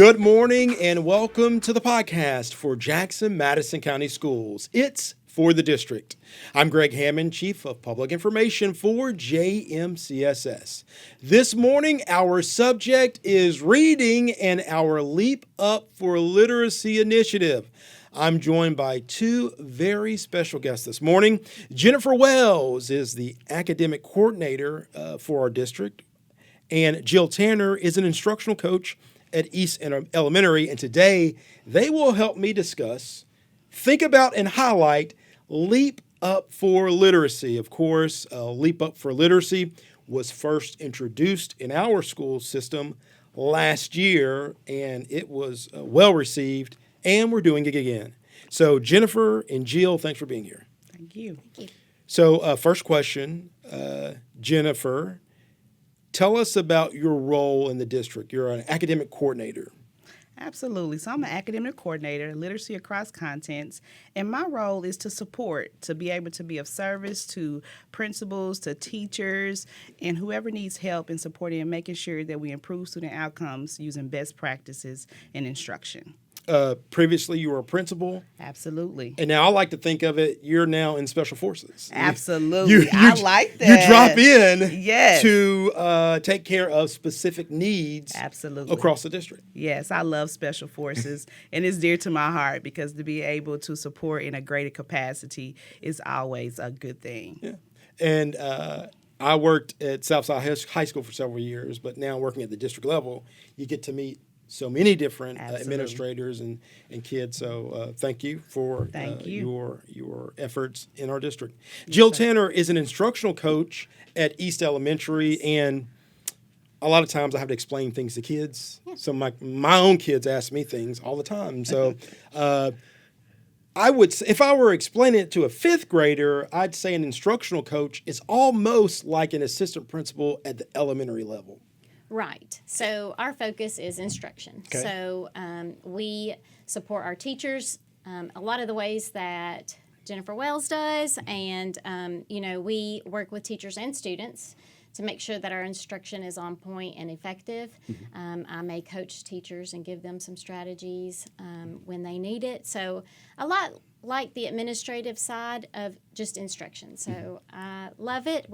Good morning and welcome to the podcast for Jackson-Madison County Schools. It's for the district. I'm Greg Hammond, Chief of Public Information for JMCSS. This morning, our subject is reading and our Leap Up for Literacy initiative. I'm joined by two very special guests this morning. Jennifer Wells is the academic coordinator for our district, and Jill Tanner is an instructional coach at East Elementary, and today they will help me discuss, think about, and highlight Leap Up for Literacy. Of course, Leap Up for Literacy was first introduced in our school system last year, and it was well received, and we're doing it again. So Jennifer and Jill, thanks for being here. Thank you. So first question, Jennifer, tell us about your role in the district. You're an academic coordinator. Absolutely. So I'm an academic coordinator, literacy across contents, and my role is to support, to be able to be of service to principals, to teachers, and whoever needs help in supporting and making sure that we improve student outcomes using best practices in instruction. Previously, you were a principal. Absolutely. And now I like to think of it, you're now in special forces. Absolutely. I like that. You drop in Yes. to take care of specific needs Absolutely. across the district. Yes, I love special forces, and it's dear to my heart because to be able to support in a greater capacity is always a good thing. Yeah. And I worked at Southside High School for several years, but now working at the district level, you get to meet so many different administrators and kids. So thank you for your efforts in our district. Jill Tanner is an instructional coach at East Elementary, and a lot of times I have to explain things to kids. Yeah. So my own kids ask me things all the time. So I would, if I were explaining it to a fifth grader, I'd say an instructional coach is almost like an assistant principal at the elementary level. Right. So our focus is instruction. Okay. So we support our teachers a lot of the ways that Jennifer Wells does, and we work with teachers and students to make sure that our instruction is on point and effective. Mm-hmm. I may coach teachers and give them some strategies when they need it. So a lot like the administrative side of just instruction. So I love it.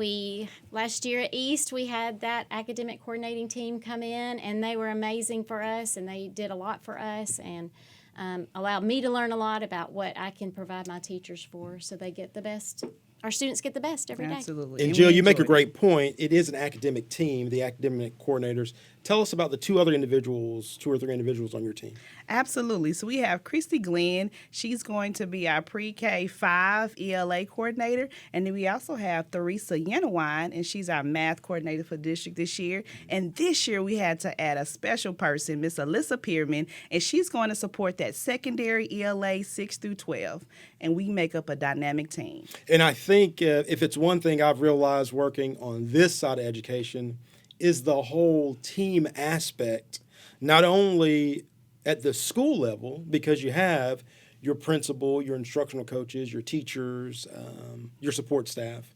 Last year at East, we had that academic coordinating team come in, and they were amazing for us, and they did a lot for us and allowed me to learn a lot about what I can provide my teachers for so they get the best. Our students get the best every day. Absolutely. And Jill, you make a great point. It is an academic team, the academic coordinators. Tell us about the two or three individuals on your team. Absolutely. So we have Christy Glenn. She's going to be our pre-K 5 ELA coordinator. And then we also have Theresa Yenawine, and she's our math coordinator for the district this year. And this year we had to add a special person, Miss Alyssa Pierman, and she's going to support that secondary ELA 6 through 12. And we make up a dynamic team. And I think if it's one thing I've realized working on this side of education is the whole team aspect, not only at the school level, because you have your principal, your instructional coaches, your teachers, your support staff,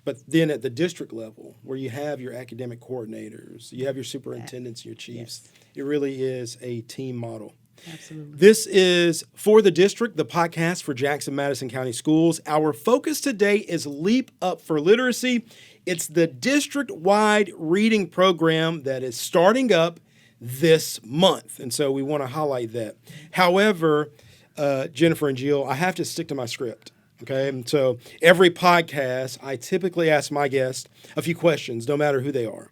but then at the district level where you have your academic coordinators, you have your superintendents, your chiefs. Yes. It really is a team model. Absolutely. This is For the District, the podcast for Jackson-Madison County Schools. Our focus today is Leap Up for Literacy. It's the district-wide reading program that is starting up this month, and so we want to highlight that. However, Jennifer and Jill, I have to stick to my script, okay? And so every podcast, I typically ask my guests a few questions, no matter who they are.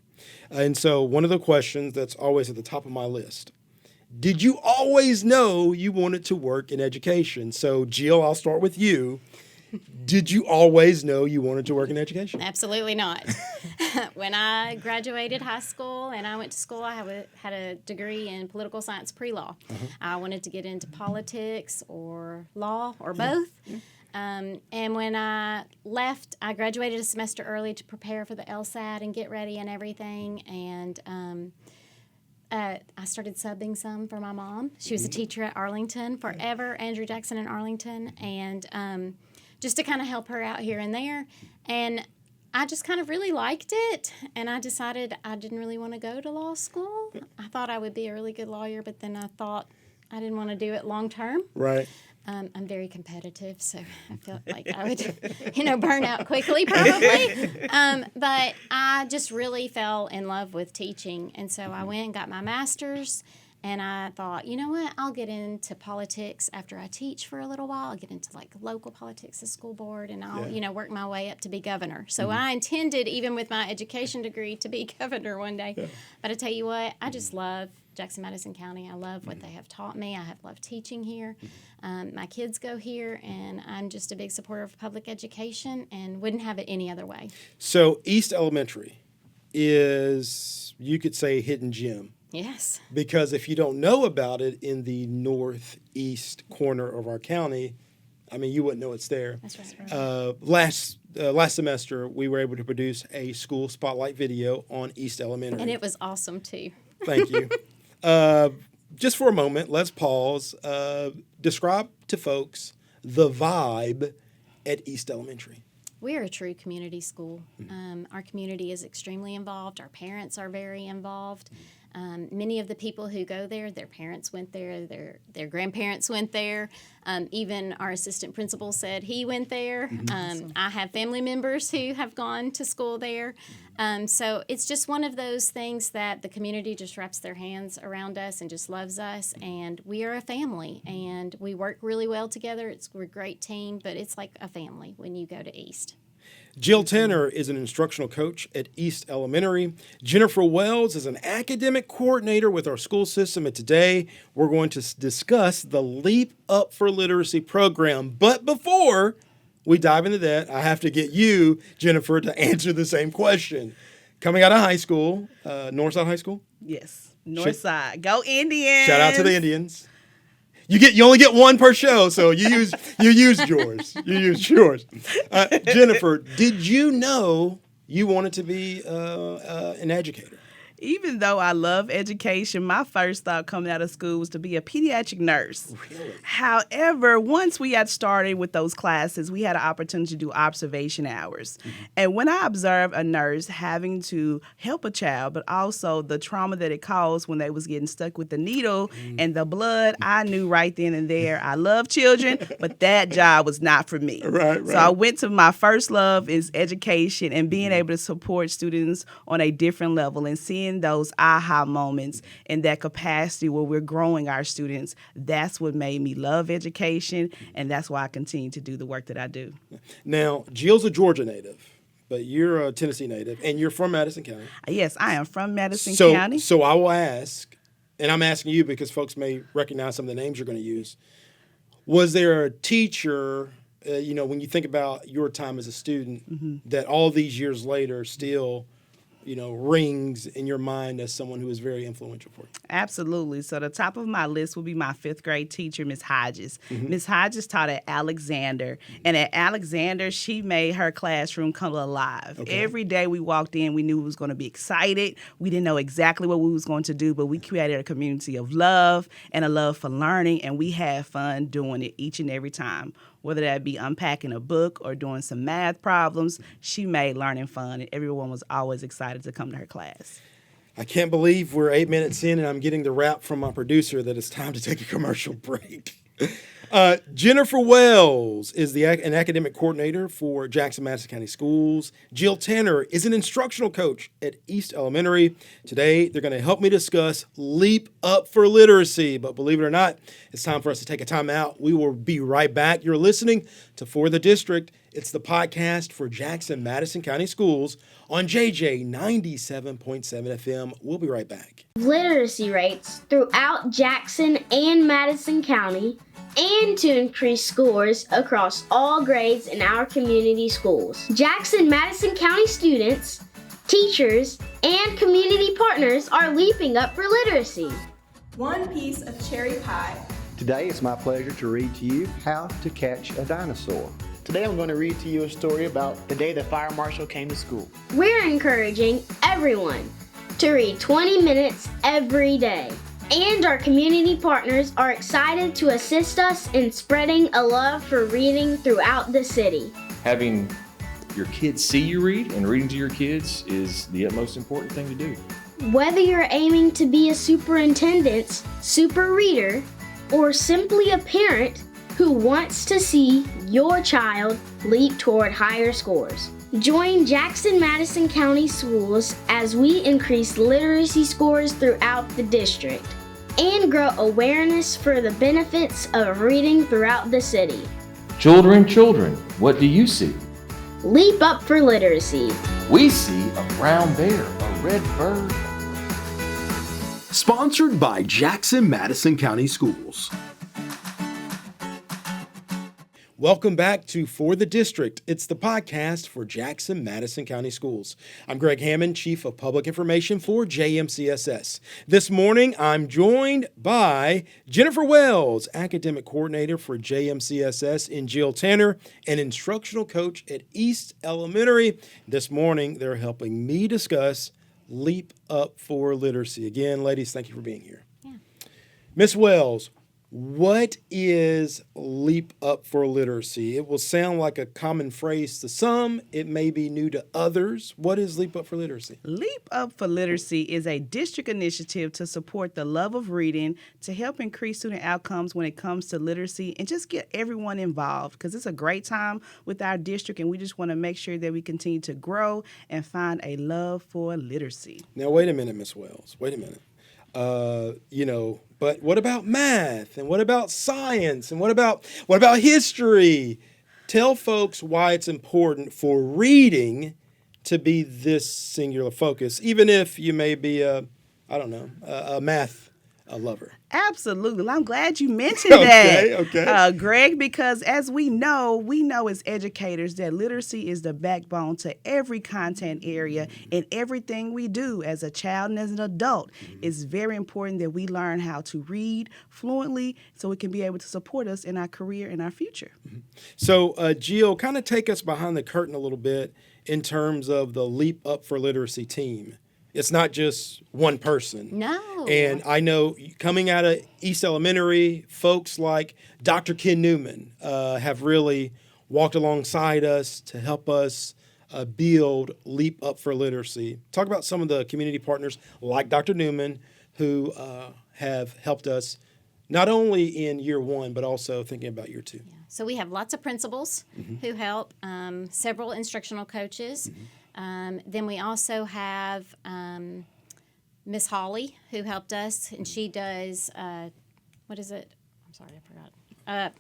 And so one of the questions that's always at the top of my list, did you always know you wanted to work in education? So, Jill, I'll start with you. Did you always know you wanted to work in education? Absolutely not. When I graduated high school and I went to school, I had a degree in political science pre-law. Uh-huh. I wanted to get into politics or law or both. Yeah. And when I left, I graduated a semester early to prepare for the LSAT and get ready and everything. And I started subbing some for my mom. She was a teacher at Arlington forever, Andrew Jackson in Arlington, and just to kind of help her out here and there. And I just kind of really liked it, and I decided I didn't really want to go to law school. I thought I would be a really good lawyer, but then I thought I didn't want to do it long term. Right. I'm very competitive, so I felt like I would, burn out quickly probably. But I just really fell in love with teaching, and so I went and got my master's. And I thought, you know what, I'll get into politics after I teach for a little while. I'll get into like local politics, the school board, and I'll, work my way up to be governor. So I intended, even with my education degree, to be governor one day. Yeah. But I tell you what, I just love Jackson-Madison County. I love what they have taught me. I have loved teaching here. My kids go here, and I'm just a big supporter of public education and wouldn't have it any other way. So East Elementary is, you could say, a hidden gem. Yes. Because if you don't know about it in the northeast corner of our county, I mean, you wouldn't know it's there. That's right. Last semester, we were able to produce a school spotlight video on East Elementary. And it was awesome, too. Thank you. Just for a moment, let's pause. Describe to folks the vibe at East Elementary. We are a true community school. Our community is extremely involved. Our parents are very involved. Many of the people who go there, their parents went there, their grandparents went there. Even our assistant principal said he went there. I have family members who have gone to school there. So it's just one of those things that the community just wraps their hands around us and just loves us. And we are a family, and we work really well together. We're a great team, but it's like a family when you go to East. Jill Tanner is an instructional coach at East Elementary. Jennifer Wells is an academic coordinator with our school system. And today we're going to discuss the Leap Up for Literacy program. But before we dive into that, I have to get you, Jennifer, to answer the same question. Coming out of high school, Northside High School? Yes, Northside. Go Indians! Shout out to the Indians. You only get one per show, so you used yours. You used yours. Jennifer, did you know you wanted to be an educator? Even though I love education, my first thought coming out of school was to be a pediatric nurse. Really? However, once we got started with those classes, we had an opportunity to do observation hours. And when I observed a nurse having to help a child, but also the trauma that it caused when they was getting stuck with the needle and the blood, I knew right then and there I love children, but that job was not for me. Right. So I went to my first love is education and being able to support students on a different level and seeing those aha moments in that capacity where we're growing our students. That's what made me love education, and that's why I continue to do the work that I do. Now, Jill's a native, but you're a Tennessee native, and you're from Madison County. Yes, I am from Madison County. So I will ask, and I'm asking you because folks may recognize some of the names you're going to use. Was there a teacher, when you think about your time as a student, that all these years later still rings in your mind as someone who is very influential for you? Absolutely. So the top of my list would be my fifth grade teacher, Miss Hodges. Miss Hodges taught at Alexander. And at Alexander, she made her classroom come alive. Okay. Every day we walked in, we knew we was going to be excited. We didn't know exactly what we was going to do, but we created a community of love and a love for learning, and we had fun doing it each and every time. Whether that be unpacking a book or doing some math problems, she made learning fun, and everyone was always excited to come to her class. I can't believe we're 8 minutes in and I'm getting the rap from my producer that it's time to take a commercial break. Jennifer Wells is an academic coordinator for Jackson-Madison County Schools. Jill Tanner is an instructional coach at East Elementary. Today, they're going to help me discuss Leap Up for Literacy. But believe it or not, it's time for us to take a time out. We will be right back. You're listening to For the District. It's the podcast for Jackson-Madison County Schools on JJ 97.7 FM. We'll be right back. Literacy rates throughout Jackson and Madison County, and to increase scores across all grades in our community schools. Jackson-Madison County students, teachers, and community partners are leaping up for literacy. One piece of cherry pie. Today it's my pleasure to read to you How to Catch a Dinosaur. Today I'm going to read to you a story about the day the fire marshal came to school. We're encouraging everyone to read 20 minutes every day. And our community partners are excited to assist us in spreading a love for reading throughout the city. Having your kids see you read, and reading to your kids is the utmost important thing to do. Whether you're aiming to be a superintendent, super reader, or simply a parent who wants to see your child leap toward higher scores, join Jackson-Madison County Schools as we increase literacy scores throughout the district and grow awareness for the benefits of reading throughout the city. Children, what do you see? Leap up for literacy. We see a brown bear, a red bird. Sponsored by Jackson-Madison County Schools. Welcome back to For the District. It's the podcast for Jackson-Madison County Schools. I'm Greg Hammond, Chief of Public Information for JMCSS. This morning, I'm joined by Jennifer Wells, Academic Coordinator for JMCSS, and Jill Tanner, an Instructional Coach at East Elementary. This morning, they're helping me discuss Leap Up for Literacy. Again, ladies, thank you for being here. Yeah. Miss Wells, what is Leap Up for Literacy? It will sound like a common phrase to some. It may be new to others. What is Leap Up for Literacy? Leap Up for Literacy is a district initiative to support the love of reading, to help increase student outcomes when it comes to literacy, and just get everyone involved, because it's a great time with our district, and we just want to make sure that we continue to grow and find a love for literacy. Now, wait a minute, Miss Wells. Wait a minute. But what about math? And what about science? And what about history? Tell folks why it's important for reading to be this singular focus, even if you may be a math lover. Absolutely. Well, I'm glad you mentioned that, Okay. Greg, because as we know as educators that literacy is the backbone to every content area and everything we do as a child and as an adult. It's very important that we learn how to read fluently so it can be able to support us in our career and our future. So, Jill, kind of take us behind the curtain a little bit in terms of the Leap Up for Literacy team. It's not just one person. No. And I know coming out of East Elementary, folks like Dr. Ken Newman have really walked alongside us to help us build Leap Up for Literacy. Talk about some of the community partners like Dr. Newman who have helped us not only in year one, but also thinking about year two. Yeah. So we have lots of principals who help, several instructional coaches. Then we also have Miss Holly, who helped us, and she does, what is it? I'm sorry, I forgot.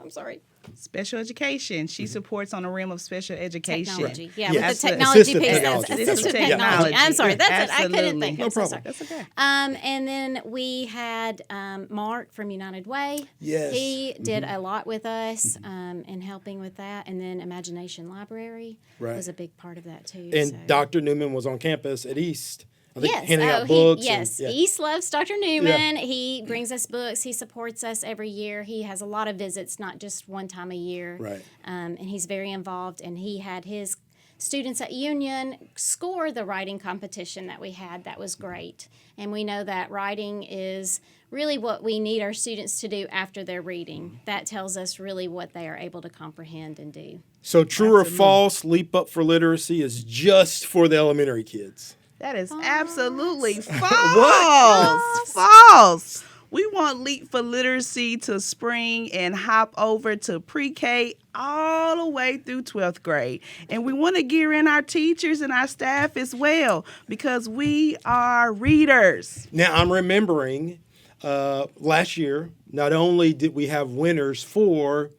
I'm sorry. Special education. She supports on the realm of special education. Technology. Yeah. Yeah, with the Assistive technology piece. technology. Assistive Yeah. technology. I'm sorry. That's Absolutely. it. I couldn't think. No I'm so problem. sorry. That's okay. And then we had Mark from United Way. Yes. He did a lot with us in helping with that. And then Imagination Library Right. was a big part of that too. And so. Dr. Newman was on campus at East. I think Yes. handing out books. Yes. And, yeah. East loves Dr. Newman. He brings us books. He supports us every year. He has a lot of visits, not just one time a year. Right. And he's very involved. And he had his students at Union score the writing competition that we had. That was great. And we know that writing is really what we need our students to do after their reading. That tells us really what they are able to comprehend and do. So true or false, Leap Up for Literacy is just for the elementary kids. That is absolutely false. What? False. We want Leap for Literacy to spring and hop over to pre-K all the way through 12th grade. And we want to gear in our teachers and our staff as well, because we are readers. Now, I'm remembering last year, not only did we have winners for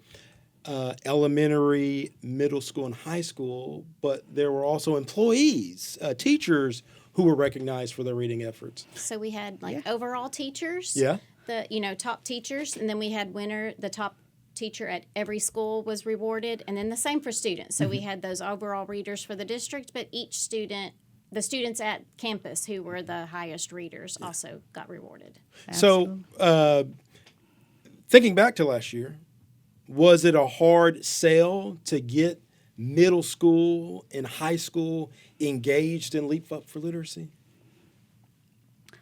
elementary, middle school, and high school, but there were also employees, teachers who were recognized for their reading efforts. So we had overall teachers, Yeah. the top teachers, and then we had the top teacher at every school was rewarded, and then the same for students. So we had those overall readers for the district, but each student, the students at campus who were the highest readers also got rewarded. So thinking back to last year, was it a hard sell to get middle school and high school engaged in Leap Up for Literacy?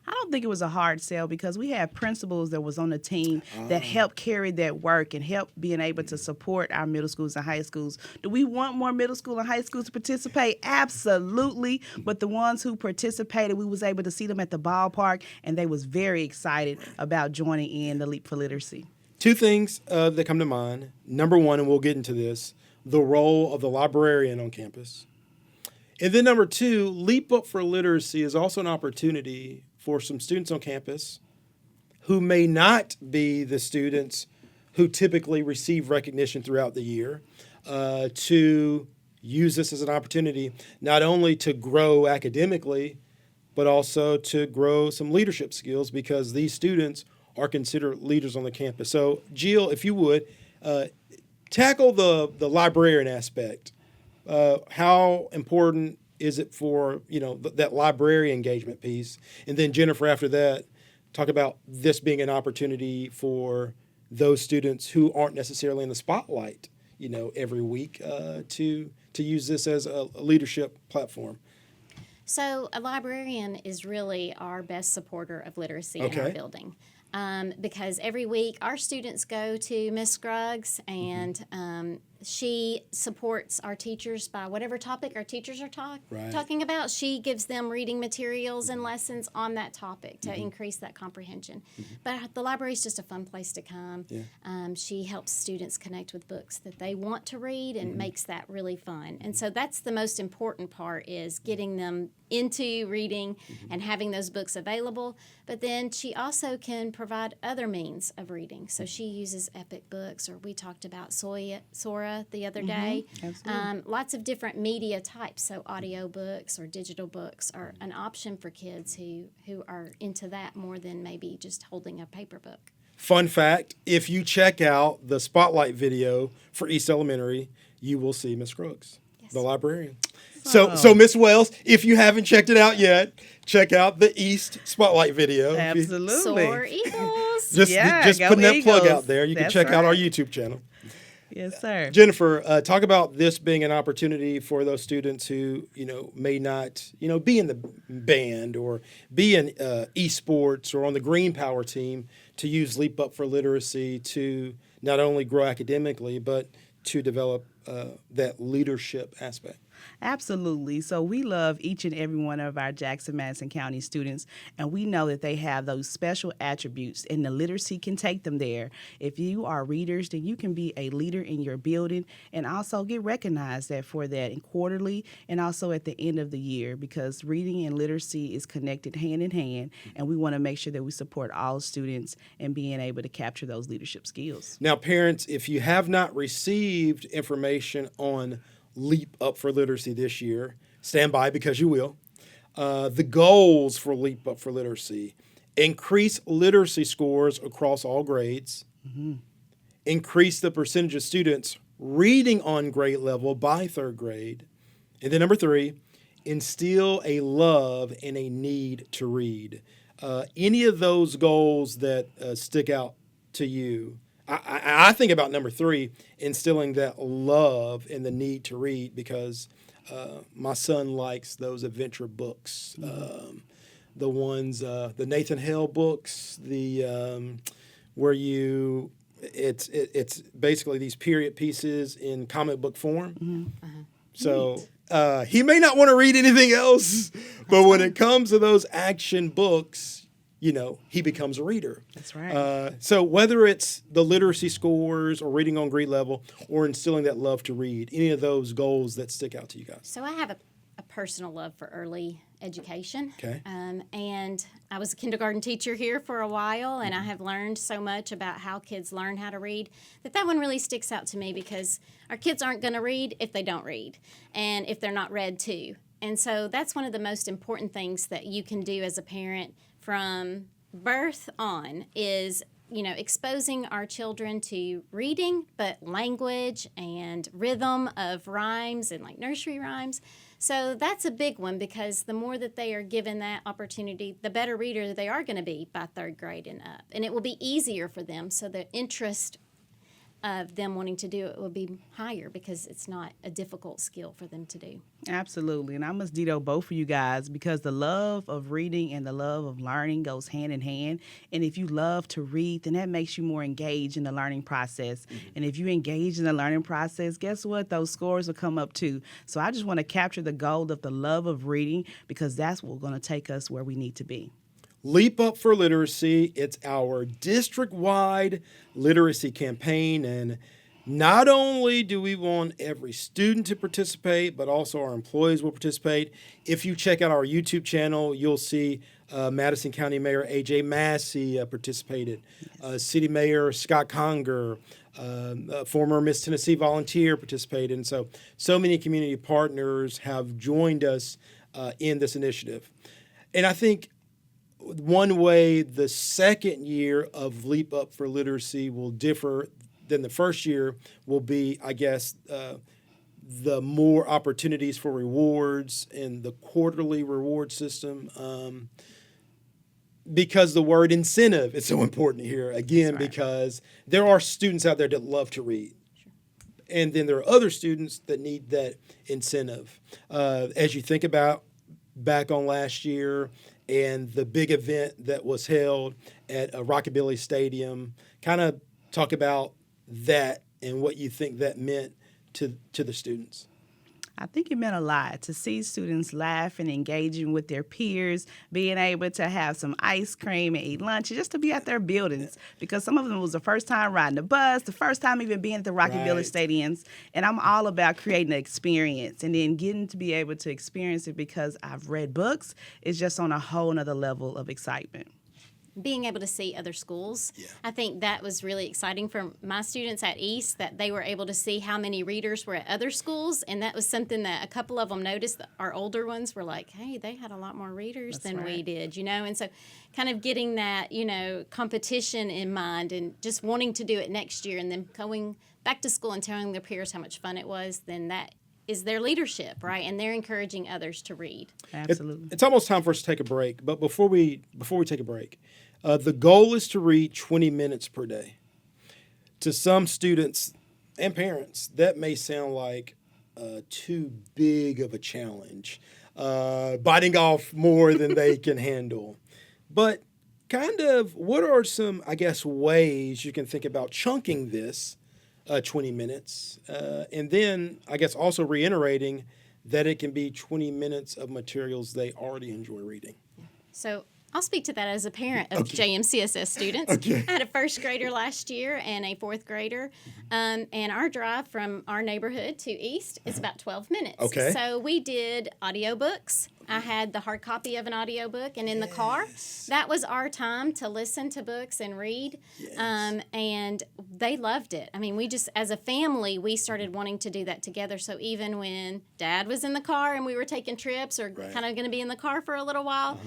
I don't think it was a hard sell because we had principals that was on the team that helped carry that work and helped being able to support our middle schools and high schools. Do we want more middle school and high schools to participate? Absolutely. But the ones who participated, we was able to see them at the ballpark, and they was very excited about joining in the Leap for Literacy. Two things that come to mind. Number one, and we'll get into this, the role of the librarian on campus. And then number two, Leap Up for Literacy is also an opportunity for some students on campus who may not be the students who typically receive recognition throughout the year to use this as an opportunity not only to grow academically, but also to grow some leadership skills because these students are considered leaders on the campus. So, Jill, if you would, tackle the librarian aspect. How important is it for, that library engagement piece? And then Jennifer, after that, talk about this being an opportunity for those students who aren't necessarily in the spotlight, every week to use this as a leadership platform. So a librarian is really our best supporter of literacy in our building. Because every week our students go to Miss Scruggs and she supports our teachers by whatever topic our teachers are talking about. She gives them reading materials and lessons on that topic to increase that comprehension. But the library is just a fun place to come. She helps students connect with books that they want to read and makes that really fun. And so that's the most important part, is getting them into reading and having those books available. But then she also can provide other means of reading. So she uses Epic Books, or we talked about Sora the other day. Lots of different media types. So audio books or digital books are an option for kids who are into that more than maybe just holding a paper book. Fun fact, if you check out the Spotlight video for East Elementary, you will see Miss Scruggs, the librarian. So Miss Wells, if you haven't checked it out yet, check out the East Spotlight video. Absolutely. Soar Eagles. Just putting that plug out there. You can check out our YouTube channel. Yes, sir. Jennifer, talk about this being an opportunity for those students who, may not, be in the band or be in esports or on the Green Power team to use Leap Up for Literacy to not only grow academically, but to develop that leadership aspect. Absolutely. So we love each and every one of our Jackson-Madison County students, and we know that they have those special attributes, and the literacy can take them there. If you are readers, then you can be a leader in your building and also get recognized for that in quarterly and also at the end of the year, because reading and literacy is connected hand in hand, and we want to make sure that we support all students in being able to capture those leadership skills. Now, parents, if you have not received information on Leap Up for Literacy this year, stand by because you will. The goals for Leap Up for Literacy: increase literacy scores across all grades, increase the percentage of students reading on grade level by third grade, and then number 3, instill a love and a need to read. Any of those goals that stick out to you? I think about number 3, instilling that love and the need to read, because my son likes those adventure books, the ones, the Nathan Hale books, the where it's basically these period pieces in comic book form. So he may not want to read anything else, but when it comes to those action books, he becomes a reader. That's right. So whether it's the literacy scores or reading on grade level or instilling that love to read, any of those goals that stick out to you guys? So I have a personal love for early education. Okay. And I was a kindergarten teacher here for a while, and I have learned so much about how kids learn how to read that one really sticks out to me, because our kids aren't going to read if they don't read and if they're not read to. And so that's one of the most important things that you can do as a parent from birth on is, exposing our children to reading, but language and rhythm of rhymes and like nursery rhymes. So that's a big one, because the more that they are given that opportunity, the better reader they are going to be by third grade and up. And it will be easier for them, so the interest of them wanting to do it will be higher because it's not a difficult skill for them to do. Absolutely. And I must ditto both of you guys because the love of reading and the love of learning goes hand in hand. And if you love to read, then that makes you more engaged in the learning process. And if you engage in the learning process, guess what? Those scores will come up too. So I just want to capture the goal of the love of reading because that's what's going to take us where we need to be. Leap Up for Literacy. It's our district-wide literacy campaign, and not only do we want every student to participate, but also our employees will participate. If you check out our YouTube channel, you'll see Madison County Mayor A.J. Massey participated, City Mayor Scott Conger, former Miss Tennessee volunteer participated, and so many community partners have joined us in this initiative. And I think one way the second year of Leap Up for Literacy will differ than the first year will be, I guess, the more opportunities for rewards and the quarterly reward system. Because the word incentive is so important here, again, because there are students out there that love to read. And then there are other students that need that incentive. As you think about back on last year, and the big event that was held at Rockabilly Stadium, kind of talk about that and what you think that meant to the students. I think it meant a lot to see students laughing, engaging with their peers, being able to have some ice cream and eat lunch, and just to be at their buildings. Because some of them was the first time riding the bus, the first time even being at the Rockabilly Stadiums. And I'm all about creating an experience and then getting to be able to experience it because I've read books. It's just on a whole nother level of excitement. Being able to see other schools. I think that was really exciting for my students at East, that they were able to see how many readers were at other schools, and that was something that a couple of them noticed. That our older ones were like, hey, they had a lot more readers than we did, and so kind of getting that, competition in mind and just wanting to do it next year and then going back to school and telling their peers how much fun it was, then that is their leadership, right? And they're encouraging others to read. Absolutely. It's almost time for us to take a break, but before we take a break, the goal is to read 20 minutes per day. To some students and parents, that may sound like too big of a challenge, biting off more than they can handle. But kind of what are some, I guess, ways you can think about chunking this 20 minutes? And then, I guess, also reiterating that it can be 20 minutes of materials they already enjoy reading. So I'll speak to that as a parent of JMCSS students. I had a first grader last year and a fourth grader, and our drive from our neighborhood to East is about 12 minutes. So we did audiobooks. I had the hard copy of an audiobook, and in the car, that was our time to listen to books and read, and they loved it. I mean, we just, as a family, we started wanting to do that together, so even when Dad was in the car and we were taking trips or kind of going to be in the car for a little while,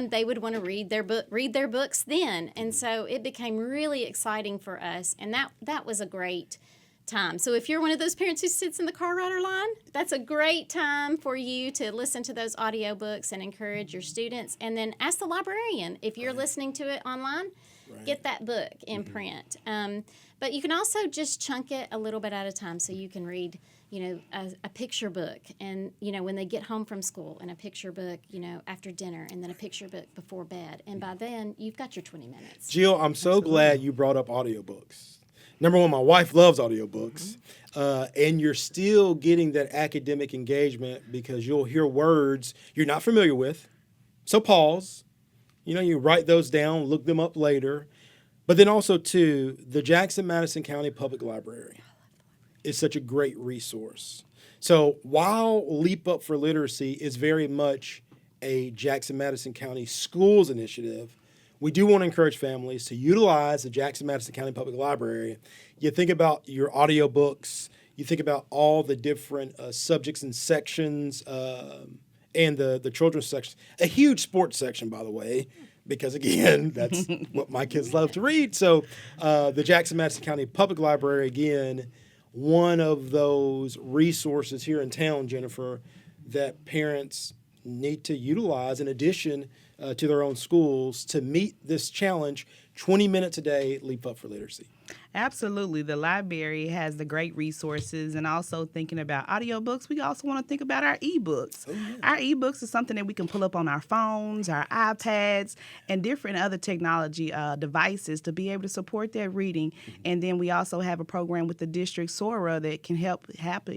they would want to read their books then, and so it became really exciting for us, and that was a great time. So if you're one of those parents who sits in the car rider line, that's a great time for you to listen to those audiobooks and encourage your students. And then ask the librarian, if you're listening to it online, get that book in print. But you can also just chunk it a little bit at a time, so you can read, a picture book, and, when they get home from school, and a picture book, after dinner, and then a picture book before bed. And by then, you've got your 20 minutes. Jill, I'm so glad you brought up audiobooks. Number one, my wife loves audiobooks, and you're still getting that academic engagement because you'll hear words you're not familiar with. So pause. You write those down, look them up later. But then also, too, the Jackson-Madison County Public Library is such a great resource. So while Leap Up for Literacy is very much a Jackson-Madison County Schools initiative, we do want to encourage families to utilize the Jackson-Madison County Public Library. You think about your audiobooks, you think about all the different subjects and sections, and the children's section. A huge sports section, by the way, because, again, that's what my kids love to read. So the Jackson-Madison County Public Library, again, one of those resources here in town, Jennifer, that parents need to utilize in addition to their own schools to meet this challenge. 20 minutes a day, Leap Up for Literacy. Absolutely. The library has the great resources, and also thinking about audiobooks, we also want to think about our ebooks. Our ebooks is something that we can pull up on our phones, our iPads, and different other technology devices to be able to support that reading. And then we also have a program with the district SORA that can help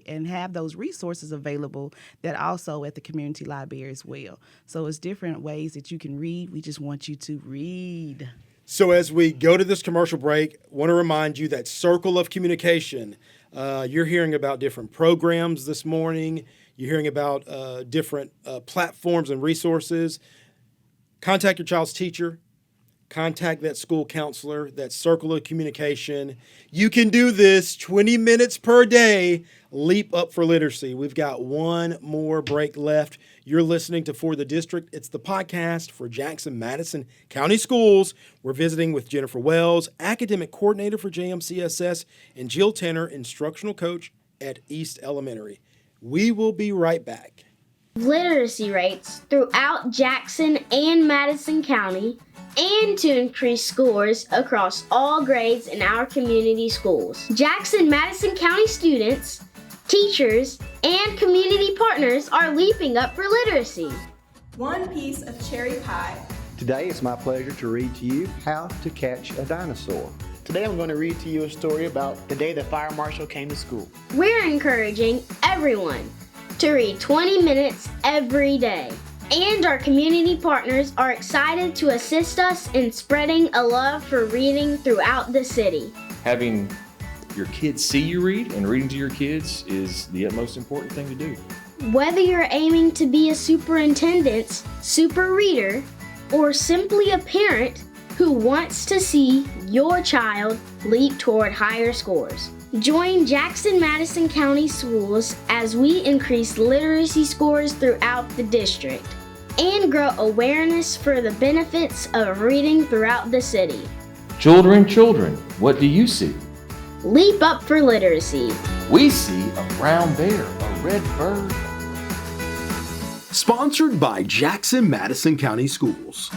and have those resources available that also at the community library as well. So it's different ways that you can read. We just want you to read. So as we go to this commercial break, I want to remind you that circle of communication. You're hearing about different programs this morning. You're hearing about different platforms and resources. Contact your child's teacher. Contact that school counselor, that circle of communication. You can do this 20 minutes per day. Leap Up for Literacy. We've got one more break left. You're listening to For the District. It's the podcast for Jackson-Madison County Schools. We're visiting with Jennifer Wells, Academic Coordinator for JMCSS, and Jill Tanner, Instructional Coach at East Elementary. We will be right back. Literacy rates throughout Jackson and Madison County, and to increase scores across all grades in our community schools. Jackson-Madison County students, teachers, and community partners are leaping up for literacy. One piece of cherry pie. Today it's my pleasure to read to you How to Catch a Dinosaur. Today I'm going to read to you a story about the day the fire marshal came to school. We're encouraging everyone to read 20 minutes every day. And our community partners are excited to assist us in spreading a love for reading throughout the city. Having your kids see you read and reading to your kids is the utmost important thing to do. Whether you're aiming to be a superintendent's super reader or simply a parent who wants to see your child leap toward higher scores, join Jackson-Madison County Schools as we increase literacy scores throughout the district and grow awareness for the benefits of reading throughout the city. Children, what do you see? Leap Up for Literacy. We see a brown bear, a red bird. Sponsored by Jackson-Madison County Schools.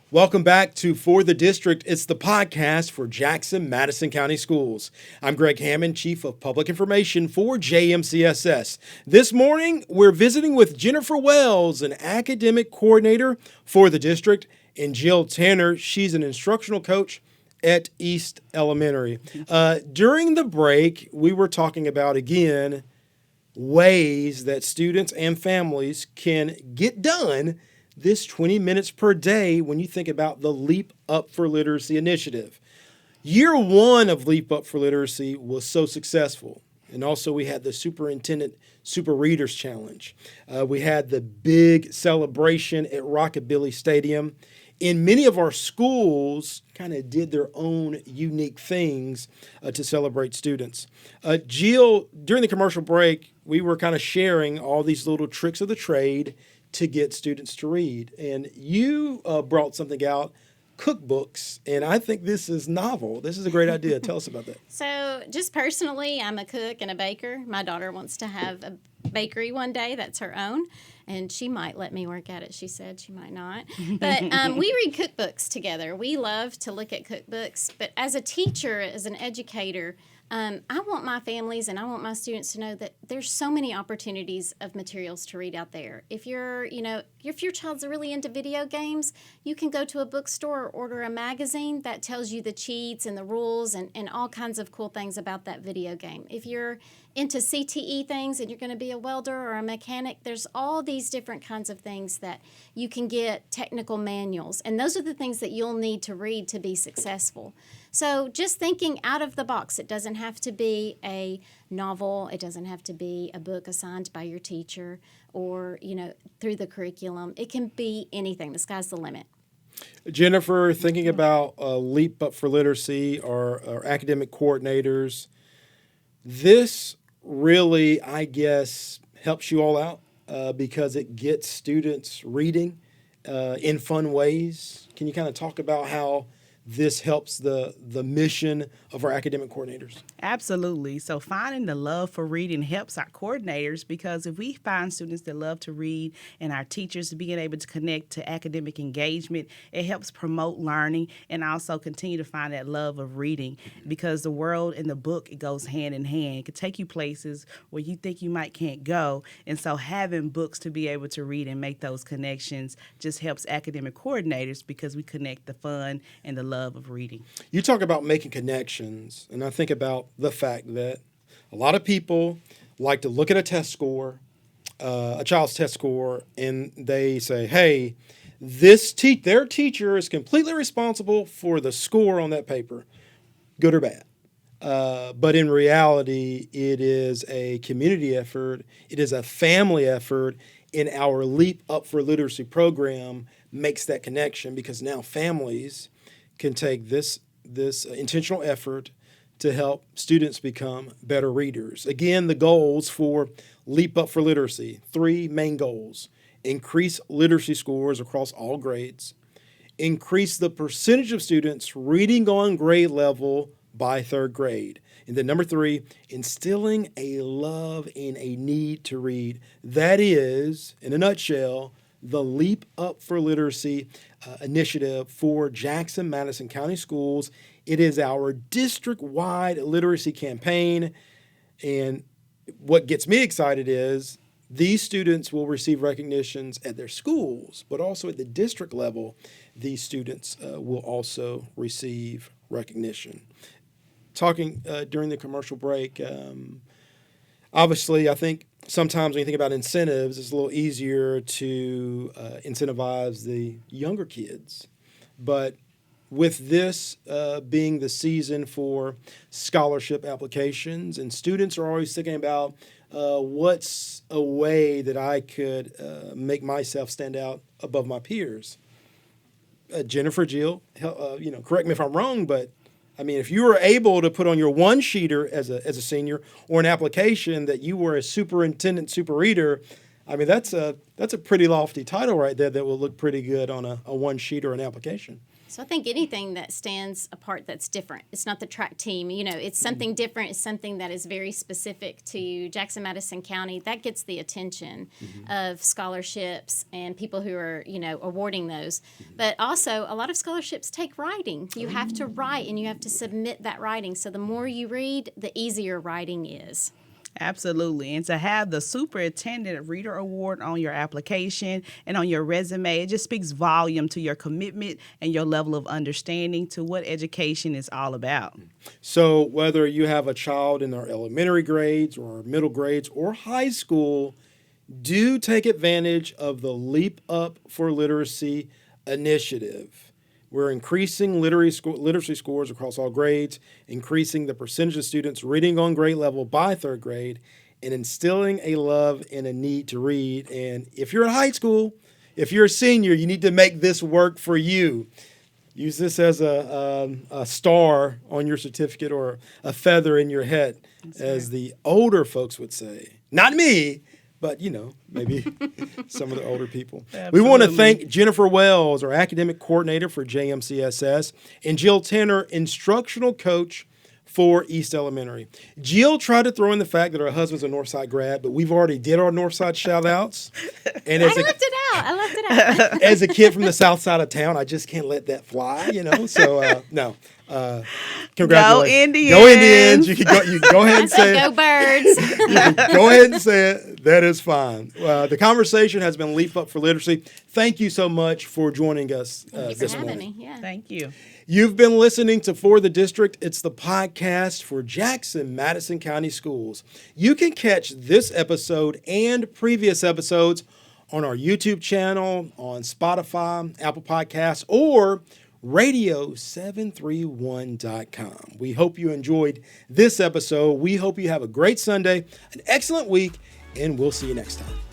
Welcome back to For the District. It's the podcast for Jackson-Madison County Schools. I'm Greg Hammond, Chief of Public Information for JMCSS. This morning, we're visiting with Jennifer Wells, an Academic Coordinator for the district, and Jill Tanner. She's an Instructional Coach at East Elementary. During the break, we were talking about, again, ways that students and families can get done this 20 minutes per day when you think about the Leap Up for Literacy initiative. Year one of Leap Up for Literacy was so successful. And also we had the Superintendent Super Readers Challenge. We had the big celebration at Rockabilly Stadium. And many of our schools kind of did their own unique things to celebrate students. Jill, during the commercial break, we were kind of sharing all these little tricks of the trade to get students to read. And you brought something out, cookbooks, and I think this is novel. This is a great idea. Tell us about that. So just personally, I'm a cook and a baker. My daughter wants to have a bakery one day that's her own, and she might let me work at it. She said she might not. But we read cookbooks together. We love to look at cookbooks. But as a teacher, as an educator, I want my families and I want my students to know that there's so many opportunities of materials to read out there. If your child's really into video games, you can go to a bookstore or order a magazine that tells you the cheats and the rules and all kinds of cool things about that video game. If you're into CTE things and you're going to be a welder or a mechanic, there's all these different kinds of things that you can get, technical manuals, and those are the things that you'll need to read to be successful. So just thinking out of the box. It doesn't have to be a novel. It doesn't have to be a book assigned by your teacher or, through the curriculum. It can be anything. The sky's the limit. Jennifer, thinking about Leap Up for Literacy or academic coordinators, this really, I guess, helps you all out because it gets students reading in fun ways. Can you kind of talk about how this helps the mission of our academic coordinators? Absolutely. So finding the love for reading helps our coordinators, because if we find students that love to read and our teachers being able to connect to academic engagement, it helps promote learning and also continue to find that love of reading, because the world and the book, it goes hand in hand. It could take you places where you think you might can't go. And so having books to be able to read and make those connections just helps academic coordinators, because we connect the fun and the love of reading. You talk about making connections, and I think about the fact that a lot of people like to look at a test score, a child's test score, and they say, hey, their teacher is completely responsible for the score on that paper, good or bad. But in reality, it is a community effort. It is a family effort. And our Leap Up for Literacy program makes that connection, because now families can take this intentional effort to help students become better readers. Again, the goals for Leap Up for Literacy, 3 main goals: increase literacy scores across all grades, increase the percentage of students reading on grade level by 3rd grade, and then number 3, instilling a love and a need to read. That is, in a nutshell, the Leap Up for Literacy initiative for Jackson-Madison County Schools. It is our district-wide literacy campaign, and what gets me excited is these students will receive recognitions at their schools, but also at the district level, these students will also receive recognition. Talking during the commercial break, obviously, I think sometimes when you think about incentives, it's a little easier to incentivize the younger kids. But with this being the season for scholarship applications, and students are always thinking about what's a way that I could make myself stand out above my peers. Jennifer, Jill, correct me if I'm wrong, but I mean, if you were able to put on your one-sheeter as a senior, or an application that you were a superintendent super reader, I mean, that's a pretty lofty title right there that will look pretty good on a one-sheet or an application. So I think anything that stands apart that's different. It's not the track team. It's something different. It's something that is very specific to Jackson-Madison County. That gets the attention of scholarships and people who are, awarding those. But also, a lot of scholarships take writing. You have to write, and you have to submit that writing. So the more you read, the easier writing is. Absolutely. And to have the Superintendent Reader Award on your application and on your resume, it just speaks volume to your commitment and your level of understanding to what education is all about. So whether you have a child in their elementary grades or middle grades or high school, do take advantage of the Leap Up for Literacy initiative. We're increasing literacy scores across all grades, increasing the percentage of students reading on grade level by 3rd grade, and instilling a love and a need to read. And if you're in high school, if you're a senior, you need to make this work for you. Use this as a star on your certificate or a feather in your hat, as the older folks would say. Not me, but, maybe some of the older people. Absolutely. We want to thank Jennifer Wells, our academic coordinator for JMCSS, and Jill Tanner, instructional coach for East Elementary. Jill tried to throw in the fact that her husband's a Northside grad, but we've already did our Northside shout-outs. And I left it out. As a kid from the south side of town, I just can't let that fly, So, no. Congratulations. Go Indians. Go Indians. You can go ahead and say Go it. Birds. You can go ahead and say it. That is fine. The conversation has been Leap Up for Literacy. Thank you so much for joining us this morning. Yeah. Thank you. You've been listening to For the District. It's the podcast for Jackson-Madison County Schools. You can catch this episode and previous episodes on our YouTube channel, on Spotify, Apple Podcasts, or radio731.com. We hope you enjoyed this episode. We hope you have a great Sunday, an excellent week, and we'll see you next time.